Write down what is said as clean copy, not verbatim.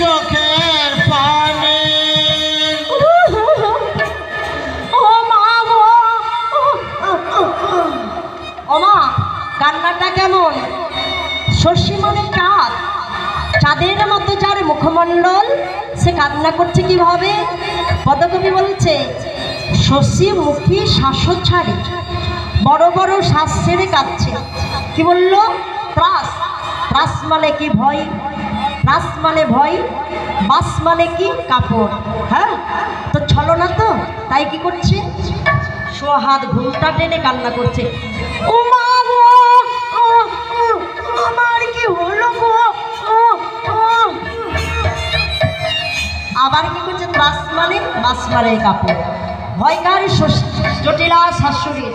চোখের পানি। ও মা গো, ও মা, কান্নাটা কেমন? শশী মানে চাঁদ, চাঁদের মতো যার মুখমণ্ডল, সে কান্না করছে কিভাবে? পদকবি বলছে, শশী মুখী শ্বাস ছাড়ে, বড় বড় শ্বাস ছেড়ে কাঁদছে। কি বলল? ত্রাস। ত্রাস মানে কি? ভয়। ত্রাস মানে ভয়, বাস মানে কি? কাপড়। হ্যাঁ, তো ছলনা তো, তাই কি করছে? সোহাত ঘুমটা টেনে কান্না করছে। ও মা গো, আমার কি হলো গো? আবার কি করছে? ত্রাস মানে বাস মানে কাপড়। ভয়কার জটিলা শাশুড়ি।